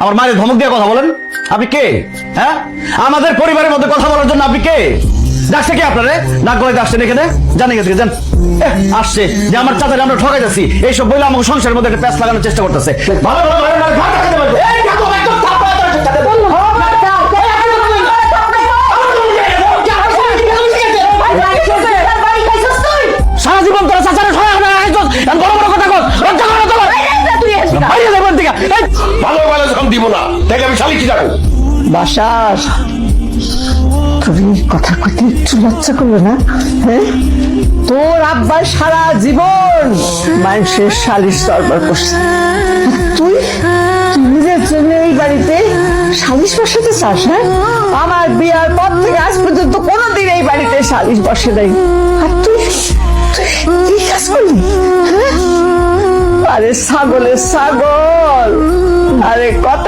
আমার মায়ের ধমক দিয়ে কথা বলেন? আপনি কে? হ্যাঁ, আমাদের পরিবারের মধ্যে কথা বলার জন্য আপনি কে? ডাকছে কে আপনারে? নাক গলায় ডাকছেন এখানে? জানি গেছে যান। আসছে যে আমার চাচাকে আমরা ঠকাই যাচ্ছি, এইসব বলে আমাকে সংসারের মধ্যে একটা প্যাঁচ লাগানোর চেষ্টা করতেছে। ভালো ভালো ভালো ভালো ঘাট দেখাতে পারবে। এই কাকু একদম থাপ্পড় মারতে বললো। সারা জীবন তোরা চাচারে ঠকাই না আইছস, আর বড় বড় কথা কর। লজ্জা করে না তোর? তুই এসে বাইরে যাবেন থেকে। ভালো ভালো যখন দিব না তাহলে আমি শালি কি যাবো? বাসার তুমি কথা কইতে একটু লজ্জা করবে না? হ্যাঁ, তোর আব্বার সারা জীবন মানুষের শালির সরবরাহ করছে, তুই নিজের জন্য এই বাড়িতে শালিশ বসাতে চাস? হ্যাঁ, আমার বিয়ার পর থেকে আজ পর্যন্ত কোনোদিন এই বাড়িতে শালিশ বসে নাই, আর তুই এই কাজ করলি? হ্যাঁ, আরে ছাগলের ছাগল, আরে কথা